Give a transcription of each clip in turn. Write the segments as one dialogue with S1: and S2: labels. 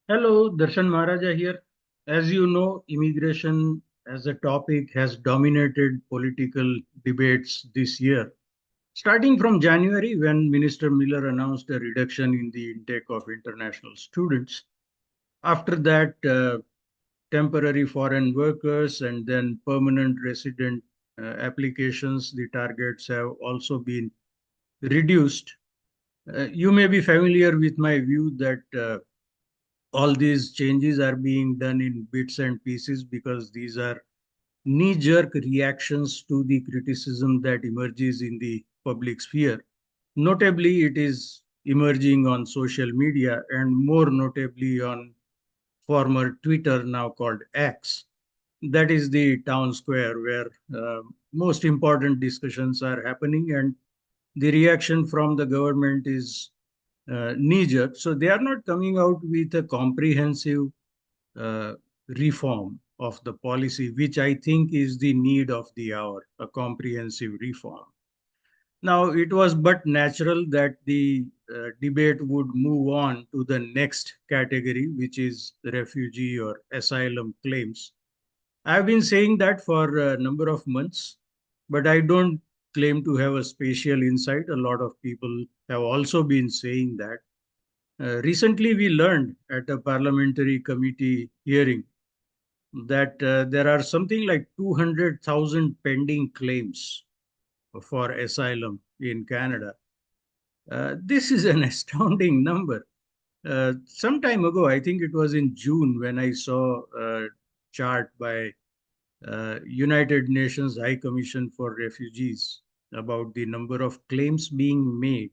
S1: Hello, Darshan Maharaja here. As you know, immigration as a topic has dominated political debates this year. Starting from January, when Minister Miller announced a reduction in the intake of international students. After that, temporary foreign workers and then permanent resident applications, the targets have also been reduced. You may be familiar with my view that all these changes are being done in bits and pieces because these are knee jerk reactions to the criticism that emerges in the public sphere. Notably, it is emerging on social media and more notably on former Twitter, now called X. That is the town square where most important discussions are happening, and the reaction from the government is knee jerk. So they are not coming out with a comprehensive uh, reform of the policy, which I think is the need of the hour, a comprehensive reform. Now, it was but natural that the debate would move on to the next category, which is refugee or asylum claims. I've been saying that for a number of months, but I don't claim to have a spatial insight. A lot of people have also been saying that. Recently, we learned at a parliamentary committee hearing that there are something like 200,000 pending claims for asylum in Canada. This is an astounding number. Some time ago, I think it was in June, when I saw a chart by United Nations High Commission for Refugees about the number of claims being made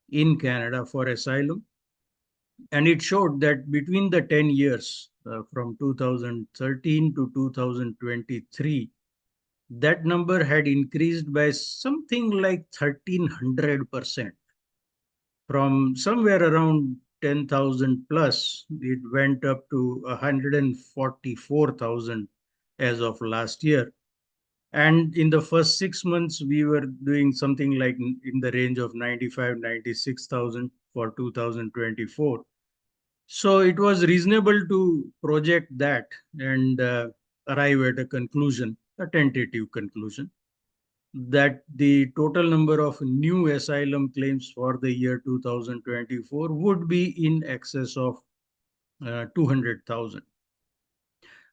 S1: in Canada for asylum. And it showed that between the 10 years from 2013 to 2023, that number had increased by something like 1300%. From somewhere around 10,000 plus, it went up to 144,000 as of last year. And in the first 6 months, we were doing something like in the range of 95, 96,000 for 2024. So it was reasonable to project that and arrive at a conclusion, a tentative conclusion, that the total number of new asylum claims for the year 2024 would be in excess of 200,000.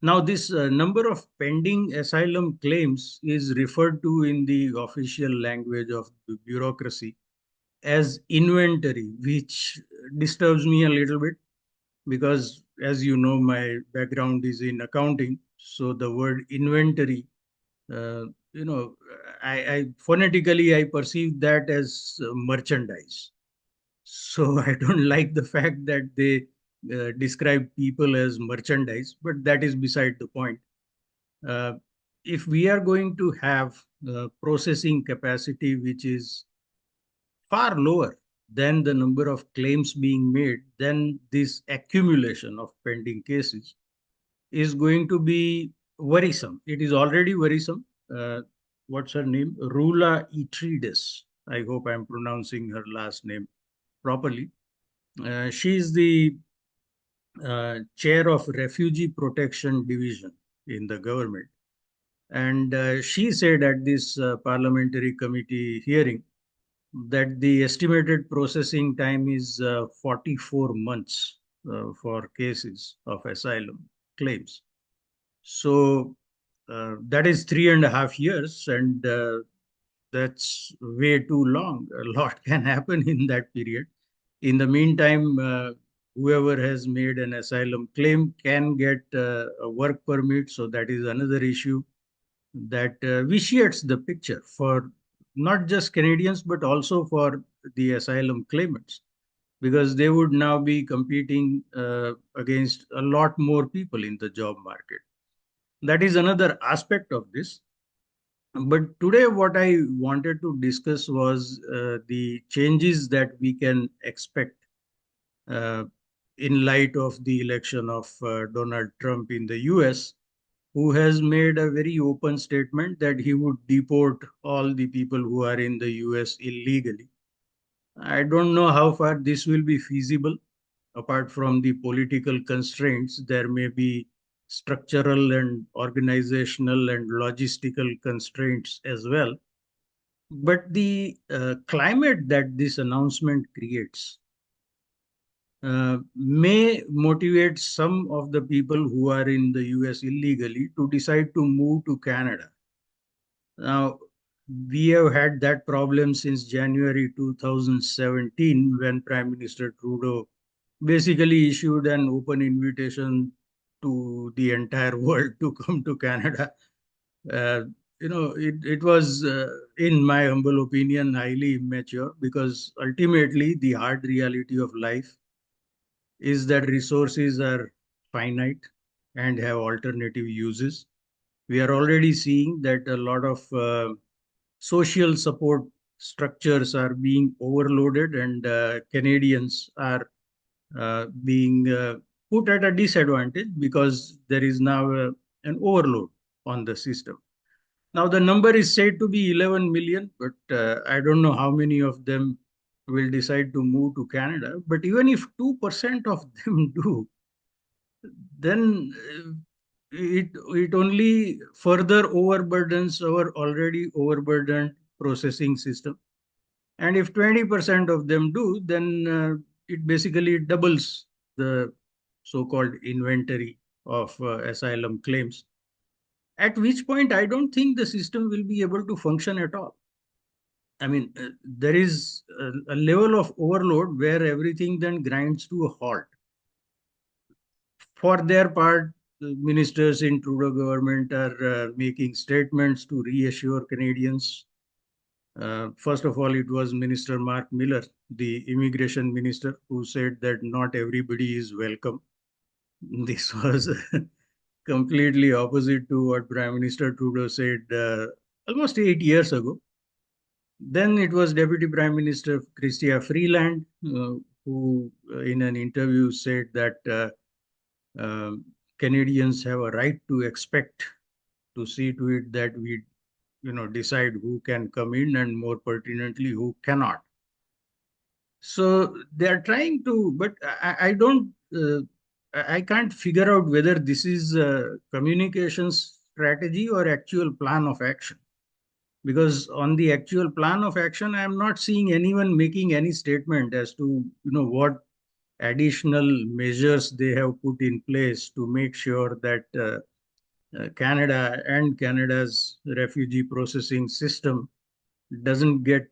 S1: Now, this number of pending asylum claims is referred to in the official language of the bureaucracy as inventory, which disturbs me a little bit because, as you know, my background is in accounting. So the word inventory, uh, you know, I phonetically I perceive that as merchandise. So I don't like the fact that they describe people as merchandise, but that is beside the point. Uh, if we are going to have processing capacity which is far lower than the number of claims being made, then this accumulation of pending cases is going to be worrisome. It is already worrisome. What's her name? Rula Itrides. I hope I'm pronouncing her last name properly. She is the chair of Refugee Protection Division in the government. And she said at this parliamentary committee hearing that the estimated processing time is 44 months for cases of asylum claims. So that is 3.5 years, and that's way too long. A lot can happen in that period. In the meantime, whoever has made an asylum claim can get a work permit. So that is another issue that vitiates the picture for not just Canadians, but also for the asylum claimants, because they would now be competing against a lot more people in the job market. That is another aspect of this. But today, what I wanted to discuss was the changes that we can expect uh, in light of the election of Donald Trump in the US, who has made a very open statement that he would deport all the people who are in the US illegally. I don't know how far this will be feasible. apart from the political constraints, there may be structural and organizational and logistical constraints as well. But the climate that this announcement creates may motivate some of the people who are in the US illegally to decide to move to Canada. Now, we have had that problem since January 2017 when Prime Minister Trudeau basically issued an open invitation to the entire world to come to Canada. Uh, it was, in my humble opinion, highly immature because ultimately the hard reality of life is that resources are finite and have alternative uses. We are already seeing that a lot of social support structures are being overloaded, and Canadians are being put at a disadvantage because there is now an overload on the system. Now, the number is said to be 11 million, but I don't know how many of them will decide to move to Canada. But even if 2% of them do, then it only further overburdens our already overburdened processing system. And if 20% of them do, then it basically doubles the so-called inventory of asylum claims. At which point, I don't think the system will be able to function at all. I mean, there is a level of overload where everything then grinds to a halt. For their part, ministers in Trudeau government are making statements to reassure Canadians. First of all, it was Minister Mark Miller, the immigration minister, who said that not everybody is welcome. This was completely opposite to what Prime Minister Trudeau said almost 8 years ago. Then it was Deputy Prime Minister Chrystia Freeland, who in an interview said that Canadians have a right to expect to see to it that we, decide who can come in and more pertinently who cannot. So they are trying to, but I don't, I can't figure out whether this is a communications strategy or actual plan of action. Because on the actual plan of action, I am not seeing anyone making any statement as to, what additional measures they have put in place to make sure that Canada and Canada's refugee processing system doesn't get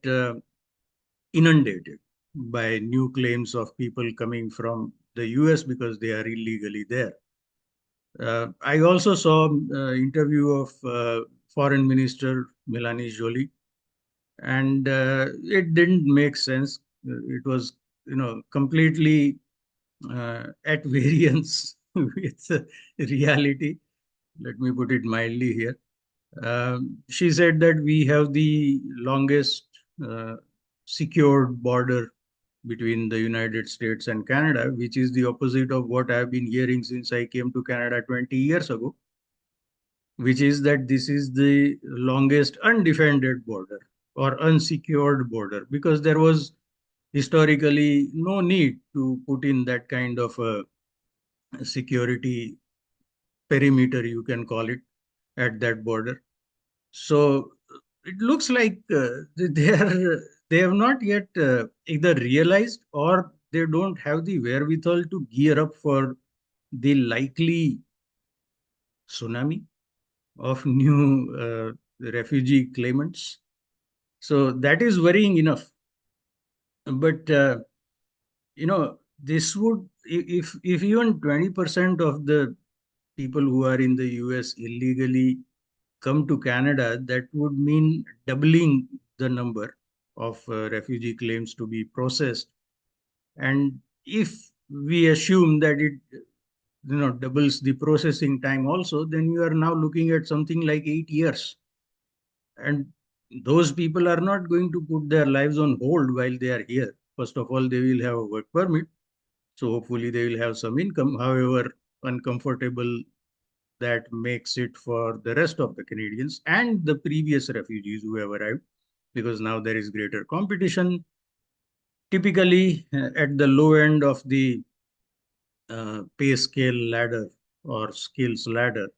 S1: inundated by new claims of people coming from the US because they are illegally there. I also saw interview of Foreign Minister Melanie Joly, and it didn't make sense. It was, completely at variance with reality. Let me put it mildly here. She said that we have the longest uh, secured border between the United States and Canada, which is the opposite of what I've been hearing since I came to Canada 20 years ago, which is that this is the longest undefended border or unsecured border because there was historically no need to put in that kind of a security perimeter, you can call it, at that border. So it looks like they have not yet either realized or they don't have the wherewithal to gear up for the likely tsunami of new refugee claimants. So that is worrying enough. But this would, if even 20% of the people who are in the US illegally come to Canada, that would mean doubling the number of refugee claims to be processed. And if we assume that it doubles the processing time also, then you are now looking at something like 8 years. And those people are not going to put their lives on hold while they are here. First of all, they will have a work permit. So hopefully they will have some income. However, uncomfortable that makes it for the rest of the Canadians and the previous refugees who have arrived, because now there is greater competition. Typically, at the low end of the pay scale ladder or skills ladder.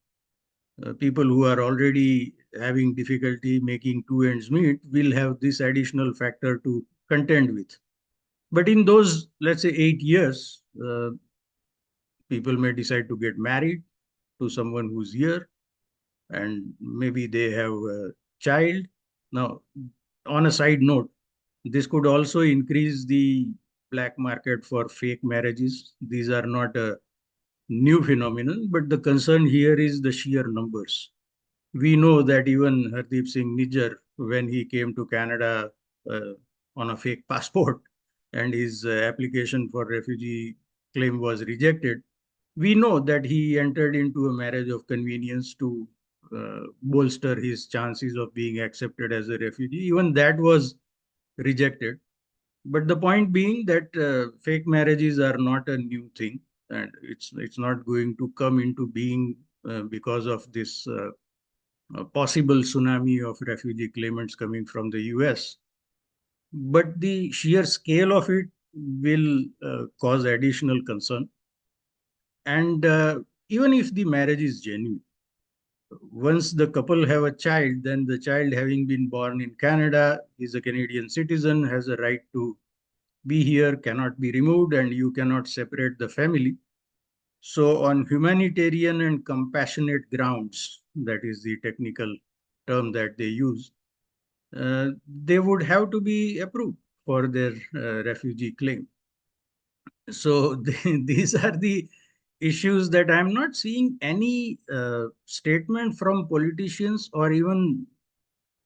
S1: People who are already having difficulty making two ends meet will have this additional factor to contend with. But in those, let's say, 8 years, people may decide to get married to someone who's here, and maybe they have a child. Now, on a side note, this could also increase the black market for fake marriages. These are not a new phenomenon, but the concern here is the sheer numbers. We know that even Hardeep Singh Nijjar, when he came to Canada uh, on a fake passport and his application for refugee claim was rejected, we know that he entered into a marriage of convenience to bolster his chances of being accepted as a refugee. Even that was rejected. But the point being that fake marriages are not a new thing, and it's not going to come into being because of this possible tsunami of refugee claimants coming from the US. But the sheer scale of it will cause additional concern. And even if the marriage is genuine, once the couple have a child, then the child, having been born in Canada, is a Canadian citizen, has a right to be here, cannot be removed, and you cannot separate the family. So, on humanitarian and compassionate grounds, that is the technical term that they use, they would have to be approved for their refugee claim. So these are the issues that I'm not seeing any statement from politicians, or even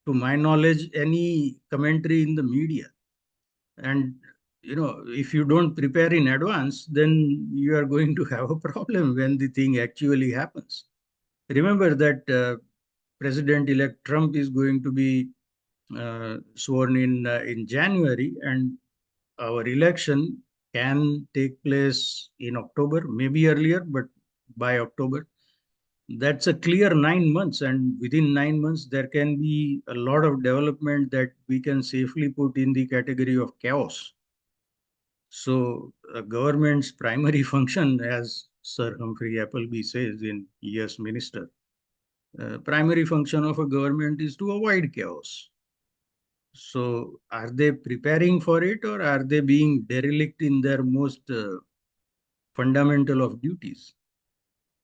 S1: to my knowledge, any commentary in the media. And if you don't prepare in advance, then you are going to have a problem when the thing actually happens. Remember that President-elect Trump is going to be sworn in January, and our election can take place in October, maybe earlier, but by October. That's a clear 9 months, and within 9 months, there can be a lot of development that we can safely put in the category of chaos. So, a government's primary function, as Sir Humphrey Appleby says in Yes Minister, primary function of a government is to avoid chaos. So, are they preparing for it, or are they being derelict in their most fundamental of duties?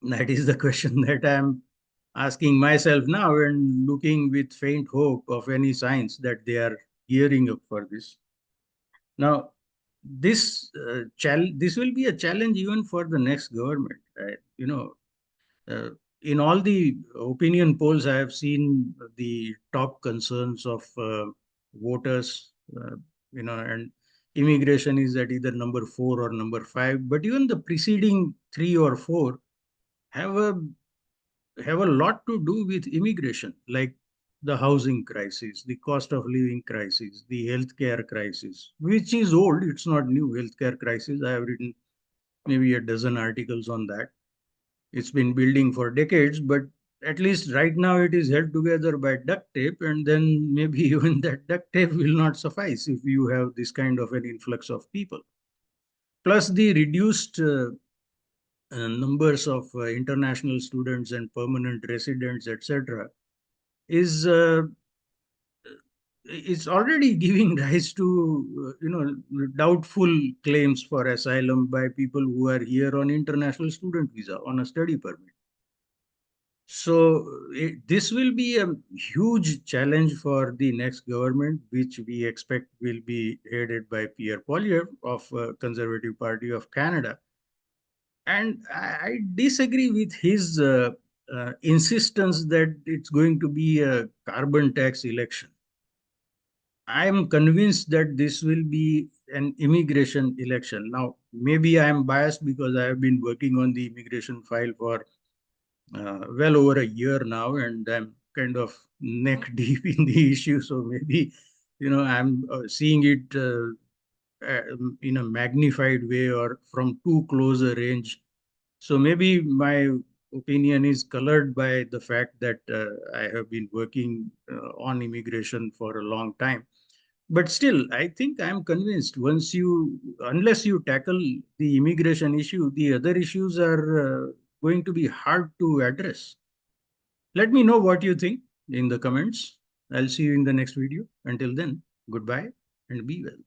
S1: That is the question that I'm asking myself now, and looking with faint hope of any signs that they are gearing up for this. Now, this will be a challenge even for the next government. Right? Uh, in all the opinion polls, I have seen the top concerns of voters, and immigration is at either number 4 or number 5. But even the preceding 3 or 4 have a lot to do with immigration, like the housing crisis, the cost of living crisis, the healthcare crisis, which is old. It's not new. Healthcare crisis. I have written maybe a dozen articles on that. It's been building for decades, but at least right now it is held together by duct tape, and then maybe even that duct tape will not suffice if you have this kind of an influx of people. Plus the reduced numbers of international students and permanent residents, etc., is it's already giving rise to doubtful claims for asylum by people who are here on international student visa on a study permit. So this will be a huge challenge for the next government, which we expect will be headed by Pierre Poilievre of Conservative Party of Canada. And I disagree with his insistence that it's going to be a carbon tax election. I am convinced that this will be an immigration election. Now, maybe I am biased because I have been working on the immigration file for well over a year now, and I'm kind of neck deep in the issue. So maybe, I'm seeing it in a magnified way or from too close a range. So maybe my opinion is colored by the fact that I have been working on immigration for a long time. But still, I think I'm convinced unless you tackle the immigration issue, the other issues are going to be hard to address. Let me know what you think in the comments. I'll see you in the next video. Until then, goodbye and be well.